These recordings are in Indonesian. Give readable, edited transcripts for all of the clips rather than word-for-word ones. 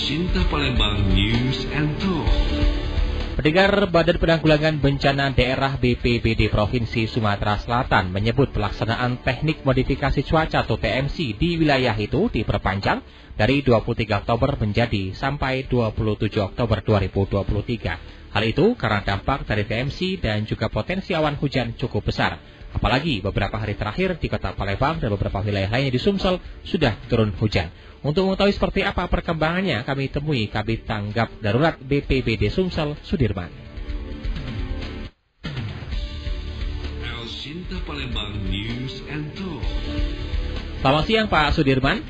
Shinta Palembang News and Talk. Pendengar, Badan Penanggulangan Bencana Daerah BPBD Provinsi Sumatera Selatan menyebut pelaksanaan teknik modifikasi cuaca atau TMC di wilayah itu diperpanjang dari 23 Oktober menjadi sampai 27 Oktober 2023. Hal itu karena dampak dari TMC dan juga potensi awan hujan cukup besar. Apalagi beberapa hari terakhir di Kota Palembang dan beberapa wilayah lainnya di Sumsel sudah turun hujan. Untuk mengetahui seperti apa perkembangannya, kami temui Kabid Tanggap Darurat BPBD Sumsel, Sudirman. Shinta Palembang News and Talk. Selamat siang Pak Sudirman.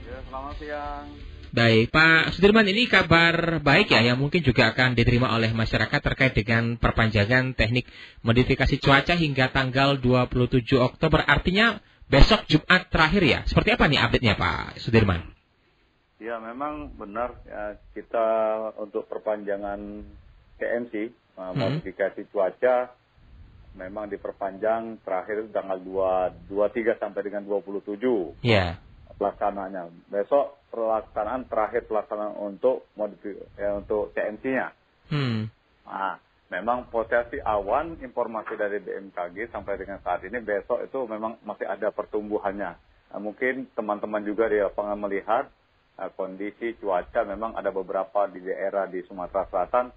Ya, selamat siang. Baik, Pak Sudirman, ini kabar baik ya yang mungkin juga akan diterima oleh masyarakat terkait dengan perpanjangan teknik modifikasi cuaca hingga tanggal 27 Oktober. Artinya besok Jumat terakhir ya. Seperti apa nih update-nya Pak Sudirman? Ya, memang benar ya, kita untuk perpanjangan TMC, modifikasi cuaca memang diperpanjang terakhir tanggal 23 sampai dengan 27. Ya. Pelaksanaannya. Besok terakhir pelaksanaan untuk untuk TMC-nya. Nah, memang potensi awan, informasi dari BMKG sampai dengan saat ini besok itu memang masih ada pertumbuhannya. Nah, mungkin teman-teman juga di lapangan melihat kondisi cuaca memang ada beberapa di daerah di Sumatera Selatan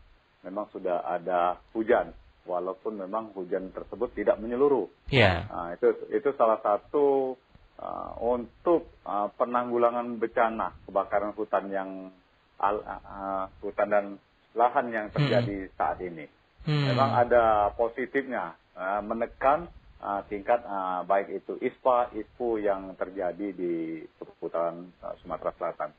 memang sudah ada hujan, walaupun memang hujan tersebut tidak menyeluruh. Yeah. Nah, itu salah satu untuk penanggulangan bencana kebakaran hutan hutan dan lahan yang terjadi saat ini. Memang ada positifnya, menekan tingkat baik itu ISPA, ISPU yang terjadi di seputaran Sumatera Selatan.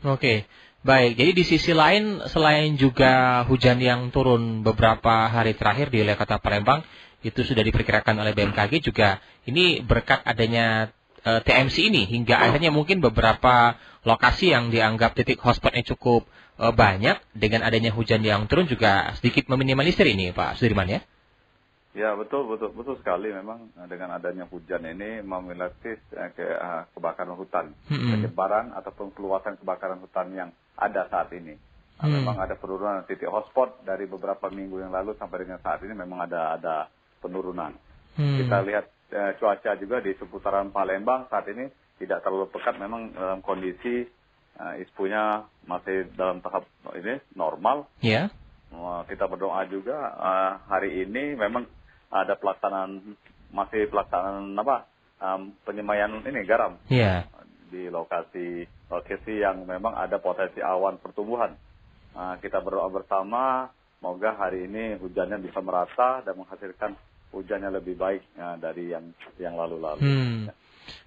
Oke, baik. Jadi di sisi lain, selain juga hujan yang turun beberapa hari terakhir di wilayah Kota Palembang, itu sudah diperkirakan oleh BMKG juga, ini berkat adanya TMC ini, hingga akhirnya mungkin beberapa lokasi yang dianggap titik hotspotnya cukup banyak, dengan adanya hujan yang turun juga sedikit meminimalisir ini Pak Sudirman ya? Ya, betul sekali. Memang dengan adanya hujan ini meminimalisir kebakaran hutan, penyebaran ataupun keluasan kebakaran hutan yang ada saat ini. Memang ada penurunan titik hotspot dari beberapa minggu yang lalu sampai dengan saat ini memang ada penurunan. Kita lihat cuaca juga di seputaran Palembang saat ini tidak terlalu pekat, memang dalam kondisi ISPU-nya masih dalam tahap ini normal. Yeah. Kita berdoa juga hari ini memang ada pelaksanaan penyemaian ini garam. Yeah. Di lokasi yang memang ada potensi awan pertumbuhan. Kita berdoa bersama, semoga hari ini hujannya bisa merata dan menghasilkan hujannya lebih baik dari yang lalu-lalu.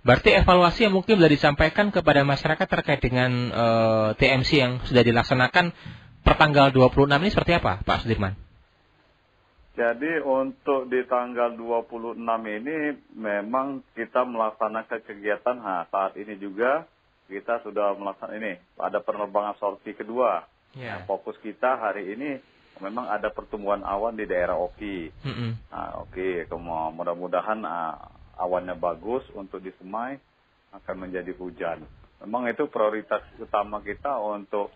Berarti evaluasi yang mungkin sudah disampaikan kepada masyarakat terkait dengan TMC yang sudah dilaksanakan pertanggal 26 ini seperti apa Pak Sudirman? Jadi untuk di tanggal 26 ini memang kita melaksanakan kegiatan. Saat ini juga kita sudah melaksanakan ini, ada penerbangan sorti kedua. Yeah. Fokus kita hari ini memang ada pertumbuhan awan di daerah Oki. Mudah-mudahan awannya bagus untuk disemai, akan menjadi hujan. Memang itu prioritas utama kita untuk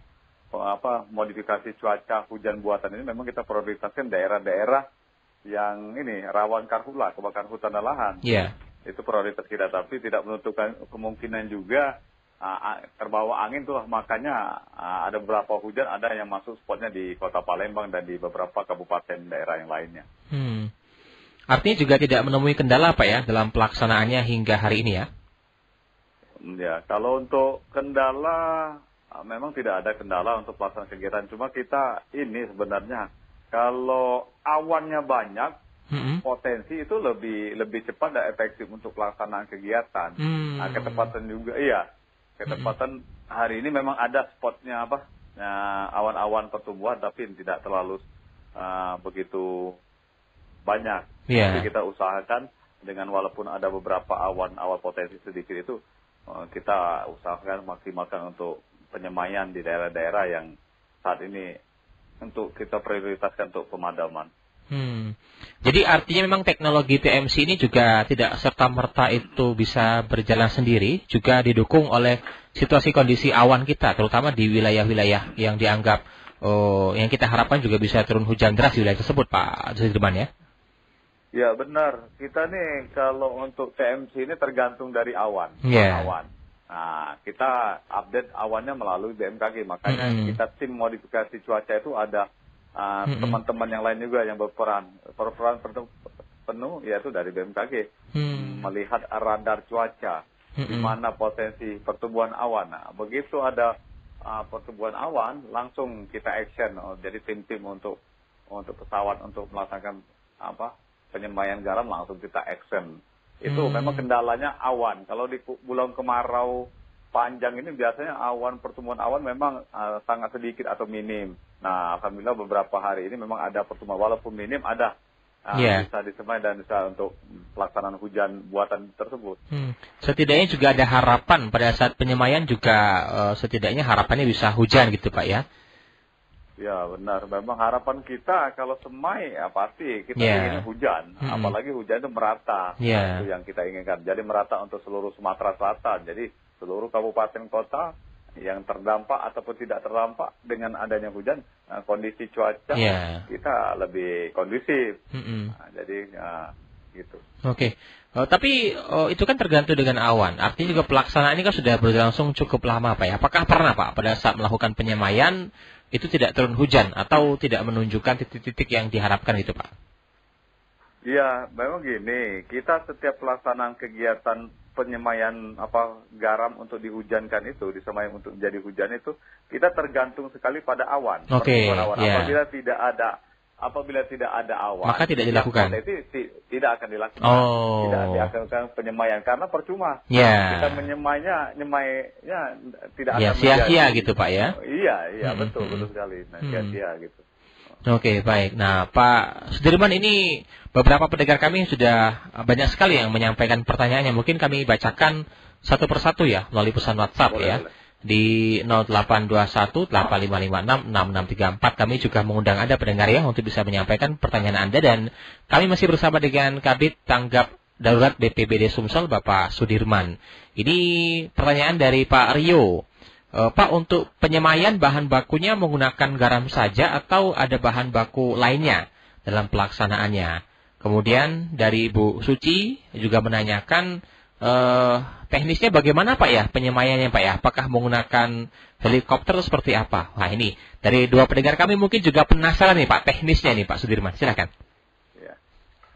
modifikasi cuaca hujan buatan ini. Memang kita prioritaskan daerah-daerah yang ini rawan karhula, kebakaran hutan dan lahan. Yeah. Itu prioritas kita, tapi tidak menentukan kemungkinan juga terbawa angin tuh, makanya ada beberapa hujan ada yang masuk spotnya di Kota Palembang dan di beberapa kabupaten daerah yang lainnya. Artinya juga tidak menemui kendala Pak ya dalam pelaksanaannya hingga hari ini ya? Ya, kalau untuk kendala memang tidak ada kendala untuk pelaksanaan kegiatan. Cuma kita ini sebenarnya kalau awannya banyak, potensi itu lebih cepat dan efektif untuk pelaksanaan kegiatan. Ketepatan juga, ketepatan hari ini memang ada spotnya awan-awan pertumbuhan, tapi tidak terlalu begitu banyak. Yeah. Jadi kita usahakan dengan walaupun ada beberapa awan potensi sedikit itu, kita usahakan maksimalkan untuk penyemaian di daerah-daerah yang saat ini untuk kita prioritaskan untuk pemadaman. Jadi artinya memang teknologi TMC ini juga tidak serta-merta itu bisa berjalan sendiri, juga didukung oleh situasi kondisi awan kita, terutama di wilayah-wilayah yang dianggap yang kita harapkan juga bisa turun hujan deras di wilayah tersebut, Pak Sudirman ya? Ya benar, kita nih kalau untuk TMC ini tergantung dari awan. Awan. Nah, kita update awannya melalui BMKG, makanya kita tim modifikasi cuaca itu ada teman-teman yang lain juga yang berperan penuh yaitu dari BMKG melihat radar cuaca di mana potensi pertumbuhan awan. Nah, begitu ada pertumbuhan awan langsung kita action. Jadi tim-tim untuk pesawat untuk melaksanakan penyemayan garam langsung kita action. Itu memang kendalanya awan. Kalau di bulan kemarau panjang ini biasanya pertumbuhan awan memang sangat sedikit atau minim. Nah, alhamdulillah beberapa hari ini memang ada pertumbuhan walaupun minim ada bisa disemai dan bisa untuk pelaksanaan hujan buatan tersebut. Setidaknya juga ada harapan pada saat penyemayan juga setidaknya harapannya bisa hujan gitu Pak ya? Ya benar, memang harapan kita kalau semai pasti kita ingin hujan, apalagi hujan itu merata, itu yang kita inginkan. Jadi merata untuk seluruh Sumatera Selatan, jadi seluruh kabupaten kota yang terdampak ataupun tidak terdampak dengan adanya hujan, kondisi cuaca kita lebih kondusif. Jadi gitu. Oke. Tapi itu kan tergantung dengan awan. Artinya juga pelaksanaan ini kan sudah berlangsung cukup lama Pak ya. Apakah pernah Pak pada saat melakukan penyemaian itu tidak turun hujan atau tidak menunjukkan titik-titik yang diharapkan itu Pak? Iya, memang gini, kita setiap pelaksanaan kegiatan penyemaian garam untuk dihujankan itu, disemai untuk menjadi hujan itu, kita tergantung sekali pada awan. Awan. Apabila tidak ada awan, maka tidak dilakukan. Tidak akan dilakukan. Tidak dilakukan penyemaian karena percuma. Kita menyemainya tidak akan sia-sia gitu Pak ya. Iya, betul sekali. Sia-sia gitu. Oke, baik. Nah, Pak Sudirman, ini beberapa pendengar kami sudah banyak sekali yang menyampaikan pertanyaannya. Mungkin kami bacakan satu persatu ya melalui pesan WhatsApp boleh. Di 0821-8556-6634 kami juga mengundang Anda pendengar ya untuk bisa menyampaikan pertanyaan Anda, dan kami masih bersama dengan Kabid Tanggap Darurat BPBD Sumsel Bapak Sudirman. Ini pertanyaan dari Pak Rio. Pak, untuk penyemaian bahan bakunya menggunakan garam saja atau ada bahan baku lainnya dalam pelaksanaannya? Kemudian dari Ibu Suci juga menanyakan teknisnya bagaimana Pak ya penyemaiannya Pak ya? Apakah menggunakan helikopter seperti apa? Nah ini dari dua pendengar kami mungkin juga penasaran nih Pak teknisnya nih Pak Sudirman, silakan. Ya.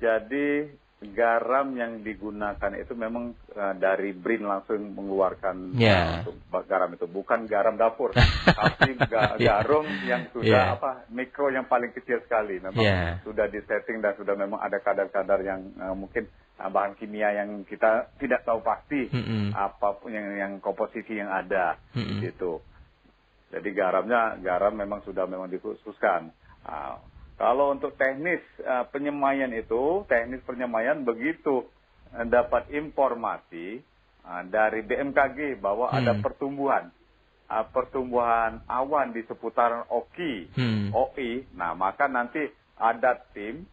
Jadi garam yang digunakan itu memang dari BRIN langsung mengeluarkan untuk garam itu, bukan garam dapur, tapi garam yang sudah mikro yang paling kecil sekali. Memang sudah disetting dan sudah memang ada kadar-kadar yang mungkin bahan kimia yang kita tidak tahu pasti apapun yang komposisi yang ada gitu. Jadi garam memang sudah dikhususkan. Kalau untuk teknis penyemaian begitu dapat informasi dari BMKG bahwa ada pertumbuhan awan di seputaran OI, nah maka nanti ada tim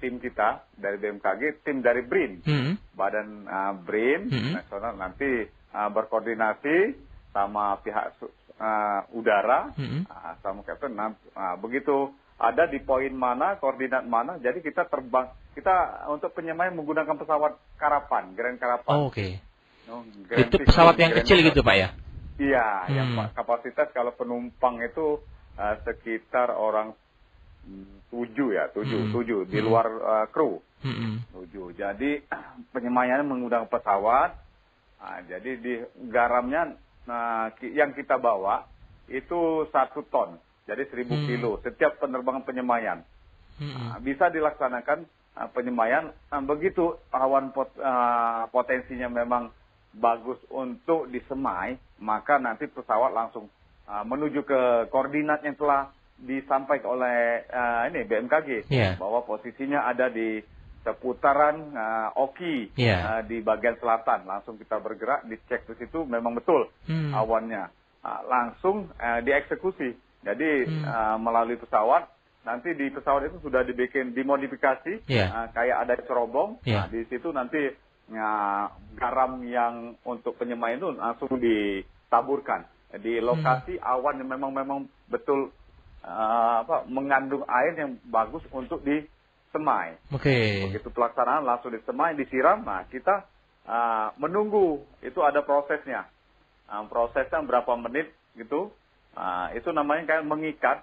kita dari BMKG, tim dari BRIN, Badan BRIN nasional nanti berkoordinasi sama pihak udara, sama Kapten. Begitu ada di poin mana, koordinat mana, jadi kita terbang. Kita untuk penyemaian menggunakan pesawat Karapan, Grand Karapan. Itu pesawat yang kecil gitu Pak ya? Iya, yang kapasitas kalau penumpang itu sekitar orang 7 di luar kru. 7. Jadi penyemaiannya menggunakan pesawat. Jadi di garamnya yang kita bawa itu 1 ton. Jadi 1.000 kilo setiap penerbangan penyemaian. Bisa dilaksanakan penyemaian. Begitu awan potensinya memang bagus untuk disemai, maka nanti pesawat langsung menuju ke koordinat yang telah disampaikan oleh BMKG, bahwa posisinya ada di seputaran Oki di bagian selatan. Langsung kita bergerak, dicek di situ memang betul awannya. Langsung dieksekusi. Jadi melalui pesawat, nanti di pesawat itu sudah dimodifikasi, kayak ada cerobong. Di situ nanti garam yang untuk penyemaian itu langsung taburkan di lokasi awan yang memang betul mengandung air yang bagus untuk disemai. Begitu pelaksanaan langsung disemai, disiram. Nah, kita menunggu, itu ada prosesnya. Prosesnya berapa menit gitu. Itu namanya kayak mengikat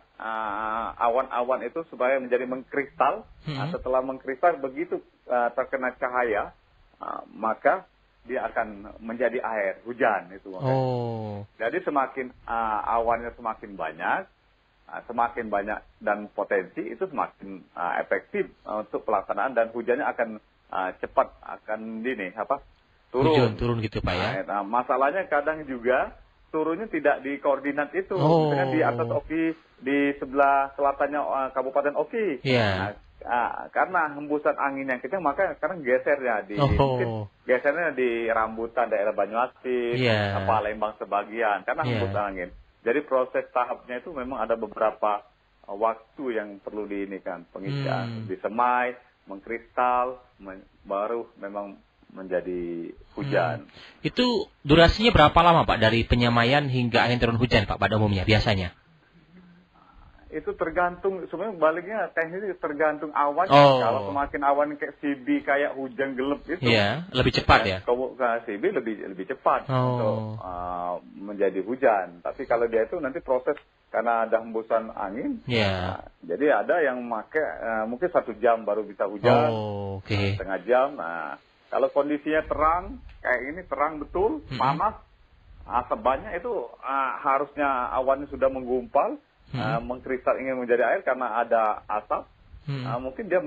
awan-awan itu supaya menjadi mengkristal. Setelah mengkristal, begitu terkena cahaya, maka dia akan menjadi air, hujan itu. Jadi semakin awannya semakin banyak dan potensi, itu semakin efektif untuk pelaksanaan, dan hujannya akan cepat akan turun gitu Pak ya. Nah, masalahnya kadang juga turunnya tidak di koordinat itu, misalnya di atas Oki, di sebelah selatannya Kabupaten Oki. Karena hembusan angin yang kencang, maka sekarang gesernya mungkin gesernya di rambutan daerah Banyuasin, Palembang sebagian, karena hembusan angin. Jadi proses tahapnya itu memang ada beberapa waktu yang perlu pengikat, disemai, mengkristal, baru memang menjadi hujan. Itu durasinya berapa lama Pak dari penyemaian hingga angin turun hujan Pak pada umumnya biasanya? Itu tergantung, sebenarnya baliknya teknisnya tergantung awan. Kalau semakin awan kayak CB kayak hujan gelap itu, lebih cepat ya. Kalau CB lebih cepat untuk menjadi hujan. Tapi kalau dia itu nanti proses karena ada hembusan angin. Jadi ada yang pakai mungkin 1 jam baru bisa hujan, setengah jam. Nah, kalau kondisinya terang kayak ini, terang betul, panas, asap banyak, itu harusnya awannya sudah menggumpal. Mengkristal ingin menjadi air karena ada asap, mungkin dia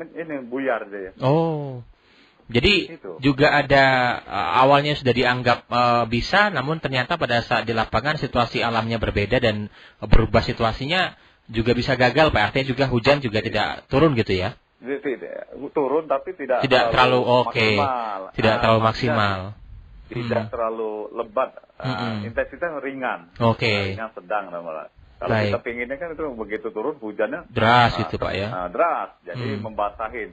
buyar dia. Jadi juga ada awalnya sudah dianggap bisa, namun ternyata pada saat di lapangan situasi alamnya berbeda dan berubah situasinya juga bisa gagal Pak. Artinya juga hujan juga tidak turun gitu ya? Tidak turun, tapi tidak terlalu maksimal. Tidak terlalu maksimal. Tidak terlalu lebat, intensitasnya ringan. Ringan sedang namanya. Kalau kita pinginnya kan itu begitu turun hujannya deras itu Pak ya. Deras, jadi membasahin.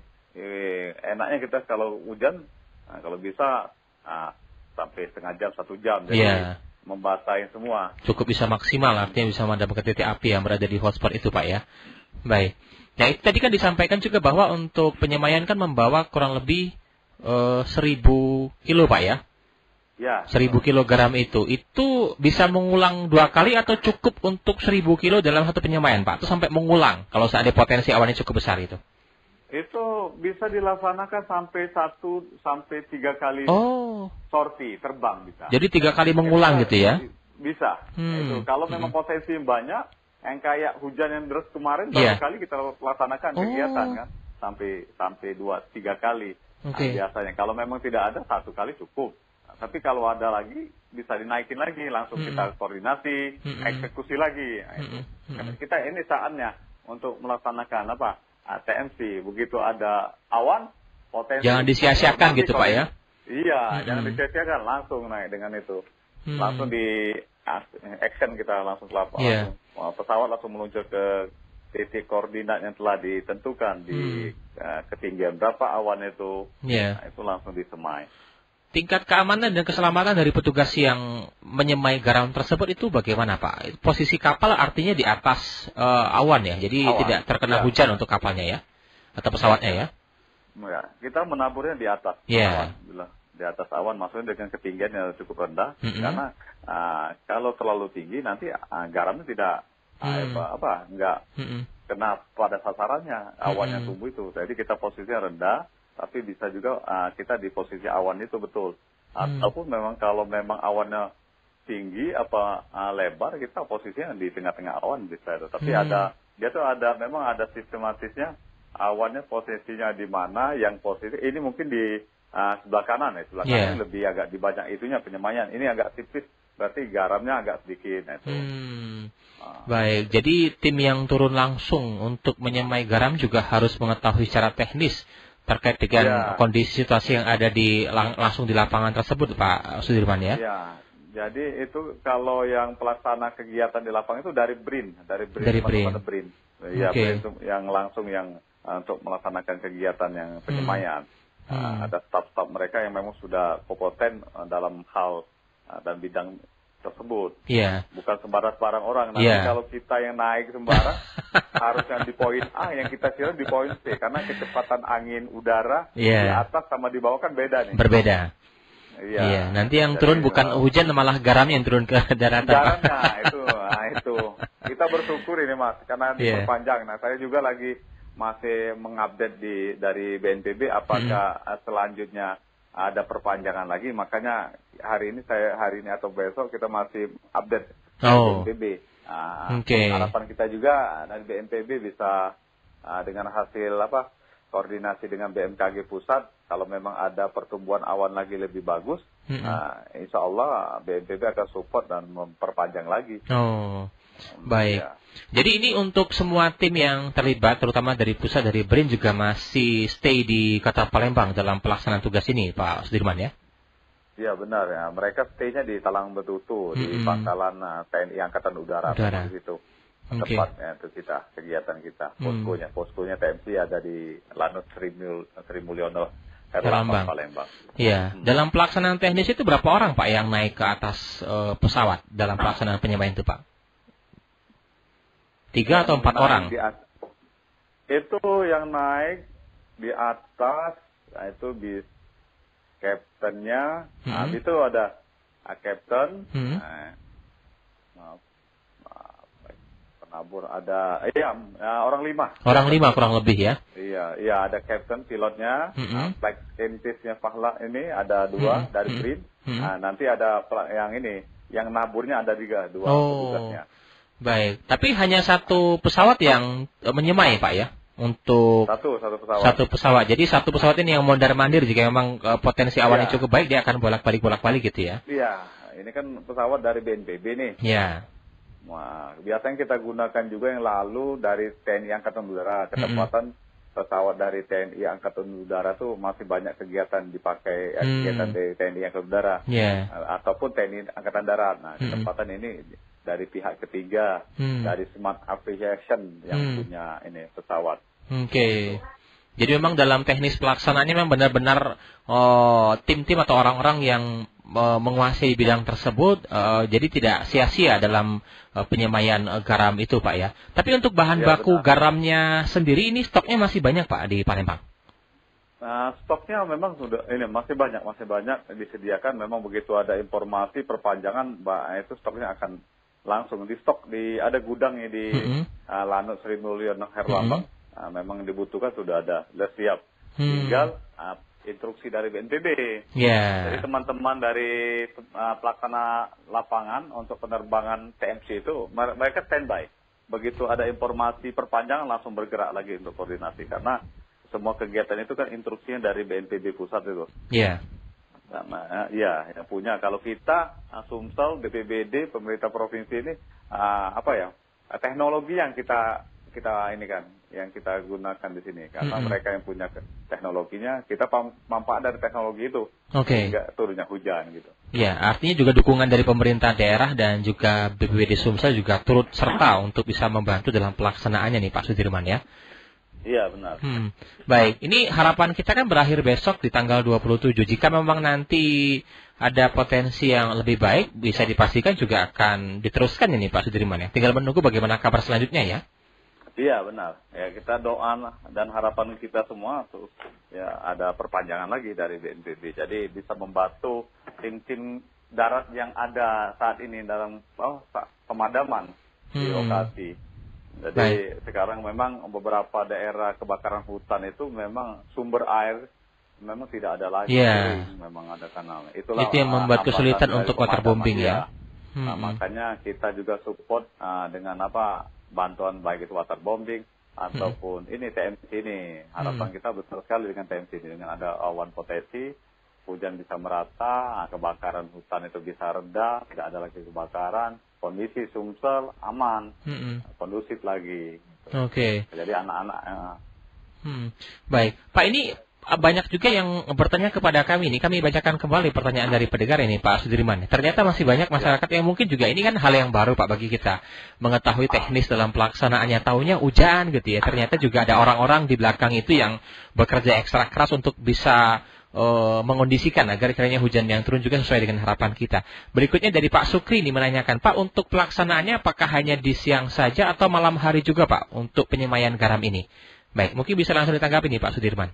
Enaknya kita kalau hujan, kalau bisa sampai setengah jam, 1 jam, jadi membasahin semua. Cukup bisa maksimal, artinya bisa memadamkan titik api yang berada di hotspot itu Pak ya. Baik. Nah itu tadi kan disampaikan juga bahwa untuk penyemaian kan membawa kurang lebih 1.000 kilo Pak ya. 1.000 kilogram itu bisa mengulang 2 kali atau cukup untuk 1.000 kilo dalam satu penyemaian Pak? Itu sampai mengulang kalau seandainya potensi awannya cukup besar itu? Itu bisa dilaksanakan sampai 1 sampai 3 kali sorti terbang bisa. Jadi 3 kali mengulang gitu ya? Bisa. Itu kalau memang potensi banyak, yang kayak hujan yang deras kemarin, berapa kali kita laksanakan kegiatan kan? Sampai 2-3 kali. Biasanya kalau memang tidak ada, 1 kali cukup. Tapi kalau ada lagi, bisa dinaikin lagi, langsung kita koordinasi, eksekusi lagi. Kita ini saatnya untuk melaksanakan TMC. Begitu ada awan, potensi. Jangan disia-siakan gitu Pak ya? Iya, jangan disia-siakan, langsung naik dengan itu. Langsung di action kita langsung pesawat langsung meluncur ke titik koordinat yang telah ditentukan di ketinggian berapa awan itu. Nah, itu langsung disemai. Tingkat keamanan dan keselamatan dari petugas yang menyemai garam tersebut itu bagaimana Pak? Posisi kapal artinya di atas awan ya, jadi tidak terkena hujan untuk kapalnya ya, atau pesawatnya ya? Kita menaburnya di atas awan, di atas awan, maksudnya dengan ketinggian yang cukup rendah, karena kalau terlalu tinggi nanti garamnya tidak nggak kena pada sasarannya, awan yang tumbuh itu. Jadi kita posisinya rendah. Tapi bisa juga kita di posisi awan itu betul. Ataupun memang kalau memang awannya tinggi lebar, kita posisinya di tengah-tengah awan bisa itu. Tapi memang ada sistematisnya, awannya posisinya di mana, yang posisi ini mungkin di sebelah kanan ya, sebelah kanan lebih agak di banyak itunya penyemaian. Ini agak tipis, berarti garamnya agak sedikit. Baik, jadi tim yang turun langsung untuk menyemai garam juga harus mengetahui secara teknis terkait dengan kondisi situasi yang ada langsung di lapangan tersebut Pak Sudirman ya? Iya, jadi itu kalau yang pelaksana kegiatan di lapangan itu dari BRIN. Iya, BRIN itu yang langsung untuk melaksanakan kegiatan yang penyemaian. Ada staf-staf mereka yang memang sudah kompeten dalam hal dan bidang tersebut. Iya. Bukan sembarang orang. Nanti kalau kita yang naik sembarang harusnya di poin A, yang kita siram di poin C, karena kecepatan angin udara di atas sama di bawah kan beda nih. Berbeda. Iya. Nanti yang turun bukan hujan, malah garamnya yang turun ke daratan. Garamnya itu. Kita bersyukur ini Mas, karena diperpanjang. Nah, saya juga lagi masih mengupdate dari BNPB apakah selanjutnya ada perpanjangan lagi, makanya hari ini atau besok kita masih update BNPB. Harapan kita juga dari BNPB bisa dengan hasil koordinasi dengan BMKG pusat, kalau memang ada pertumbuhan awan lagi lebih bagus, insya Allah BNPB akan support dan memperpanjang lagi. Baik. Jadi ini untuk semua tim yang terlibat, terutama dari pusat, dari BRIN juga masih stay di Kota Palembang dalam pelaksanaan tugas ini, Pak Sudirman ya? Iya benar ya. Mereka stay-nya di Talang Betutu, di pangkalan TNI Angkatan Udara. Di situ tempatnya itu kegiatan kita. Poskonya TMC ada di Lanut Sri Mulyono, Herlambang, Palembang. Iya. Dalam pelaksanaan teknis itu berapa orang Pak yang naik ke atas pesawat dalam pelaksanaan penyemayan itu Pak? 3 atau 4 orang? Itu yang naik di atas, itu di kaptennya, itu ada kapten, penabur ada, orang 5. Orang 5 kurang lebih ya? Iya ada kapten, pilotnya, flight scientist-nya Fahla ini ada 2 dari BRIN, nanti ada yang naburnya ada 3, 2 petugasnya. Baik, tapi hanya satu pesawat yang menyemai Pak ya? Untuk satu pesawat. Jadi satu pesawat ini yang mondar-mandir jika memang potensi awannya cukup baik, dia akan bolak-balik gitu ya? Iya, ini kan pesawat dari BNPB nih. Iya. Wah, biasanya kita gunakan juga yang lalu dari TNI Angkatan Udara. Ketepatan pesawat dari TNI Angkatan Udara tuh masih banyak kegiatan dipakai kegiatan dari TNI Angkatan Udara. Ataupun TNI Angkatan Darat. Nah, ketepatan ini dari pihak ketiga, dari Smart Aviation yang punya ini pesawat. Jadi memang dalam teknis pelaksanaannya memang benar-benar tim-tim atau orang-orang yang menguasai bidang tersebut, jadi tidak sia-sia dalam penyemaian garam itu Pak ya. Tapi untuk bahan baku garamnya sendiri ini stoknya masih banyak Pak di Palembang? Nah, stoknya memang masih banyak disediakan. Memang begitu ada informasi perpanjangan, itu stoknya akan langsung di stok ada gudangnya di Lanut Sri Mulyono Herlambang. Memang dibutuhkan sudah sudah siap. Tinggal instruksi dari BNPB. Jadi teman-teman dari pelaksana lapangan untuk penerbangan TMC itu mereka standby. Begitu ada informasi perpanjangan langsung bergerak lagi untuk koordinasi, karena semua kegiatan itu kan instruksinya dari BNPB pusat itu. Nah, yang punya. Kalau kita Sumsel, BPBD, pemerintah provinsi ini teknologi yang kita ini kan, yang kita gunakan di sini, karena mereka yang punya teknologinya, kita manfaat dari teknologi itu, sehingga turunnya hujan gitu. Iya, artinya juga dukungan dari pemerintah daerah dan juga BPBD Sumsel juga turut serta untuk bisa membantu dalam pelaksanaannya nih Pak Sudirman ya. Iya benar. Baik, ini harapan kita kan berakhir besok di tanggal 27. Jika memang nanti ada potensi yang lebih baik, bisa dipastikan juga akan diteruskan ini Pak Sudirman ya. Tinggal menunggu bagaimana kabar selanjutnya ya. Iya benar. Ya kita doa dan harapan kita semua tuh ya ada perpanjangan lagi dari BNPB. Jadi bisa membantu tim-tim darat yang ada saat ini dalam pemadaman di lokasi. Jadi sekarang memang beberapa daerah kebakaran hutan itu memang sumber air memang tidak ada lagi, memang ada kanal. Itu yang membuat kesulitan untuk waterbombing ya. Nah, makanya kita juga support dengan bantuan baik itu waterbombing ataupun ini TMC ini. Harapan kita besar sekali dengan TMC ini, dengan ada awan potensi, hujan bisa merata, kebakaran hutan itu bisa reda, tidak ada lagi kebakaran. Kondisi Sumsel aman, kondusif lagi. Jadi anak-anak. Baik, Pak, ini banyak juga yang bertanya kepada kami ini. Kami bacakan kembali pertanyaan dari pendengar ini, Pak Sudirman. Ternyata masih banyak masyarakat yang mungkin juga ini kan hal yang baru Pak bagi kita, mengetahui teknis dalam pelaksanaannya. Taunya hujan gitu ya. Ternyata juga ada orang-orang di belakang itu yang bekerja ekstra keras untuk bisa mengondisikan agar kiranya hujan yang turun juga sesuai dengan harapan kita. Berikutnya dari Pak Sukri ini menanyakan, Pak, untuk pelaksanaannya apakah hanya di siang saja atau malam hari juga, Pak, untuk penyemayan garam ini? Baik, mungkin bisa langsung ditanggapi nih Pak Sudirman.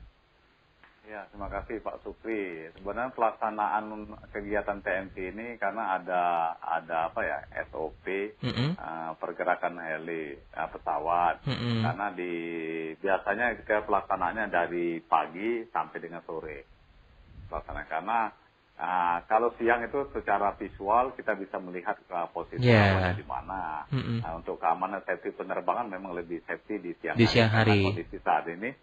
Ya, terima kasih Pak Sukri. Sebenarnya pelaksanaan kegiatan TMC ini karena ada apa ya, SOP, pergerakan pesawat. Karena biasanya pelaksanaannya dari pagi sampai dengan sore. Karena kalau siang itu secara visual kita bisa melihat posisi pesawatnya di mana. Untuk keamanan safety penerbangan memang lebih safety di siang hari. Kondisi saat ini.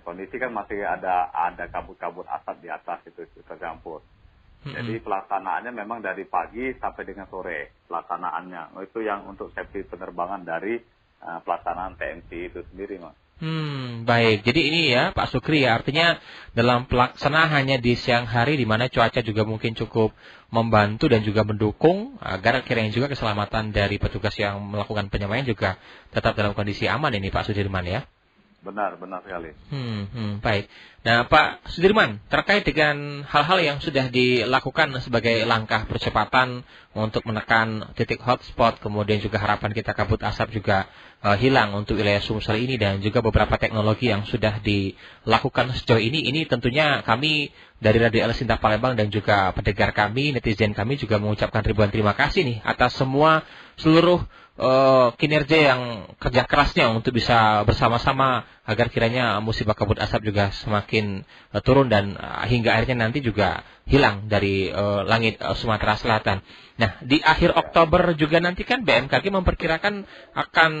Kondisi kan masih ada kabut-kabut asap di atas itu tercampur. Jadi pelaksanaannya memang dari pagi sampai dengan sore pelaksanaannya. Itu yang untuk safety penerbangan dari pelaksanaan TMC itu sendiri, Mas. Baik. Jadi ini ya Pak Sukri ya, artinya dalam pelaksanaan hanya di siang hari di mana cuaca juga mungkin cukup membantu dan juga mendukung agar kiranya juga keselamatan dari petugas yang melakukan penyemaian juga tetap dalam kondisi aman ini Pak Sudirman ya. Benar sekali. Baik. Nah, Pak Sudirman, terkait dengan hal-hal yang sudah dilakukan sebagai langkah percepatan untuk menekan titik hotspot, kemudian juga harapan kita kabut asap juga hilang untuk wilayah Sumsel ini dan juga beberapa teknologi yang sudah dilakukan sejauh ini tentunya kami dari Radio El Sinta Palembang dan juga pendengar kami, netizen kami juga mengucapkan ribuan terima kasih nih atas seluruh kinerja yang kerja kerasnya untuk bisa bersama-sama agar kiranya musibah kabut asap juga semakin turun dan hingga akhirnya nanti juga hilang dari langit Sumatera Selatan. Nah, di akhir Oktober juga nanti kan BMKG memperkirakan akan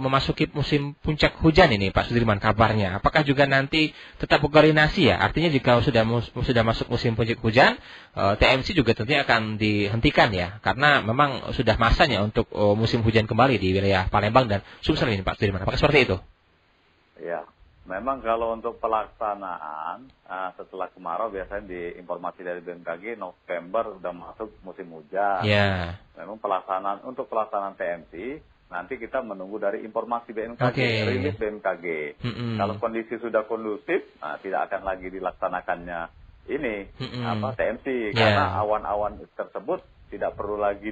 memasuki musim puncak hujan ini Pak Sudirman kabarnya. Apakah juga nanti tetap berkoordinasi ya? Artinya jika sudah masuk musim puncak hujan, TMC juga tentunya akan dihentikan ya, karena memang sudah masanya untuk musim hujan kembali di wilayah Palembang dan Sumsel ini Pak Sudirman. Apakah seperti itu? Ya, memang kalau untuk pelaksanaan setelah kemarau biasanya diinformasi dari BMKG November sudah masuk musim hujan. Memang untuk pelaksanaan TMC nanti kita menunggu dari informasi BMKG, rilis BMKG. Kalau kondisi sudah kondusif, tidak akan lagi dilaksanakannya ini TMC karena awan-awan tersebut tidak perlu lagi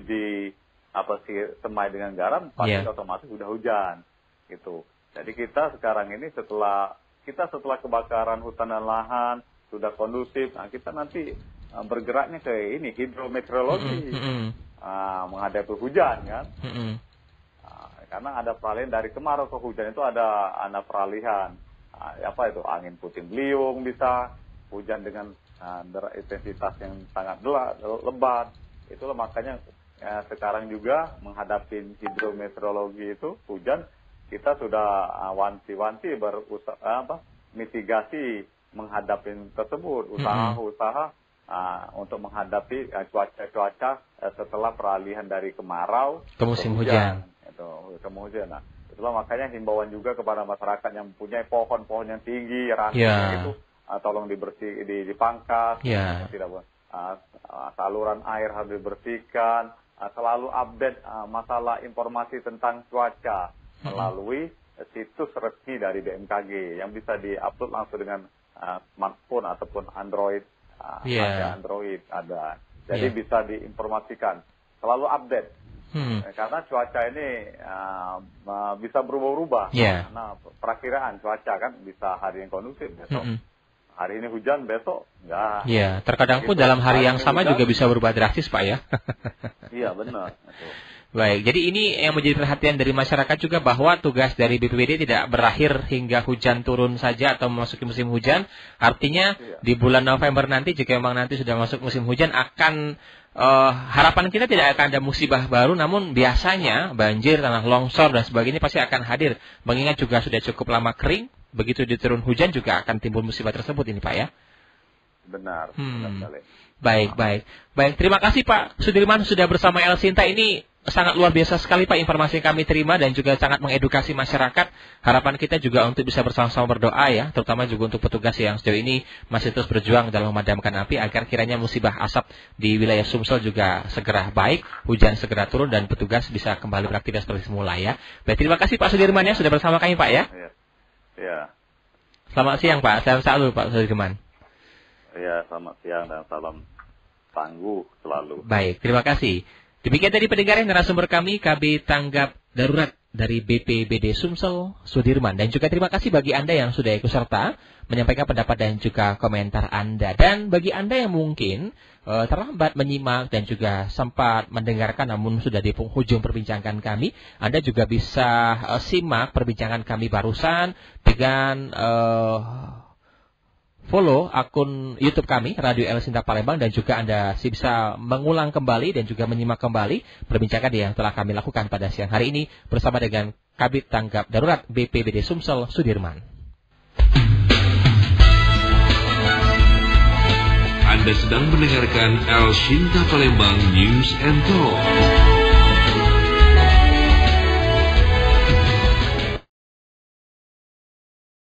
semai dengan garam, pasti otomatis sudah hujan gitu. Jadi kita sekarang ini setelah kebakaran hutan dan lahan sudah kondusif, kita nanti bergeraknya ke ini hidrometeorologi menghadapi hujan kan. Karena ada peralihan dari kemarau ke hujan itu ada peralihan angin puting beliung, bisa hujan dengan intensitas yang sangat lebat. Itulah makanya sekarang juga menghadapi hidrometeorologi itu hujan, kita sudah wanti-wanti mitigasi menghadapi tersebut, usaha-usaha untuk menghadapi cuaca setelah peralihan dari kemarau ke musim hujan. Nah, itulah makanya himbauan juga kepada masyarakat yang mempunyai pohon-pohon yang tinggi, ranting itu tolong dipangkas, saluran air harus dibersihkan, selalu update masalah informasi tentang cuaca melalui situs resmi dari BMKG yang bisa diupload langsung dengan smartphone ataupun Android. Ada Android ada. Jadi bisa diinformasikan, selalu update. Karena cuaca ini bisa berubah-ubah. Karena perakiraan cuaca kan bisa hari yang kondusif besok. Hari ini hujan, besok enggak. Terkadang pun dalam hari yang sama juga bisa berubah drastis, Pak ya. Iya, benar. Baik, jadi ini yang menjadi perhatian dari masyarakat juga bahwa tugas dari BPBD tidak berakhir hingga hujan turun saja atau memasuki musim hujan. Artinya di bulan November nanti jika memang nanti sudah masuk musim hujan akan harapan kita tidak akan ada musibah baru, namun biasanya banjir, tanah longsor dan sebagainya pasti akan hadir. Mengingat juga sudah cukup lama kering, begitu diturun hujan juga akan timbul musibah tersebut ini Pak ya. Benar sekali. Baik. Terima kasih Pak Sudirman sudah bersama El Sinta. Ini sangat luar biasa sekali Pak informasi yang kami terima dan juga sangat mengedukasi masyarakat. Harapan kita juga untuk bisa bersama-sama berdoa ya, terutama juga untuk petugas yang sejauh ini masih terus berjuang dalam memadamkan api agar kiranya musibah asap di wilayah Sumsel juga segera baik, hujan segera turun dan petugas bisa kembali beraktivitas seperti semula ya. Baik, terima kasih Pak Sudirman ya sudah bersama kami Pak ya. Ya. Selamat siang Pak, saya selalu Pak Sudirman. Ya, selamat siang dan salam tangguh selalu. Baik, terima kasih. Demikian tadi pendengar narasumber kami, KB Tanggap Darurat dari BPBD Sumsel Sudirman. Dan juga terima kasih bagi Anda yang sudah ikut serta menyampaikan pendapat dan juga komentar Anda. Dan bagi Anda yang mungkin terlambat menyimak dan juga sempat mendengarkan namun sudah di penghujung perbincangan kami, Anda juga bisa simak perbincangan kami barusan dengan follow akun YouTube kami, Radio El Sinta Palembang, dan juga Anda bisa mengulang kembali dan juga menyimak kembali perbincangan yang telah kami lakukan pada siang hari ini bersama dengan Kabid Tanggap Darurat BPBD Sumsel Sudirman. Anda sedang mendengarkan El Sinta Palembang News and Talk.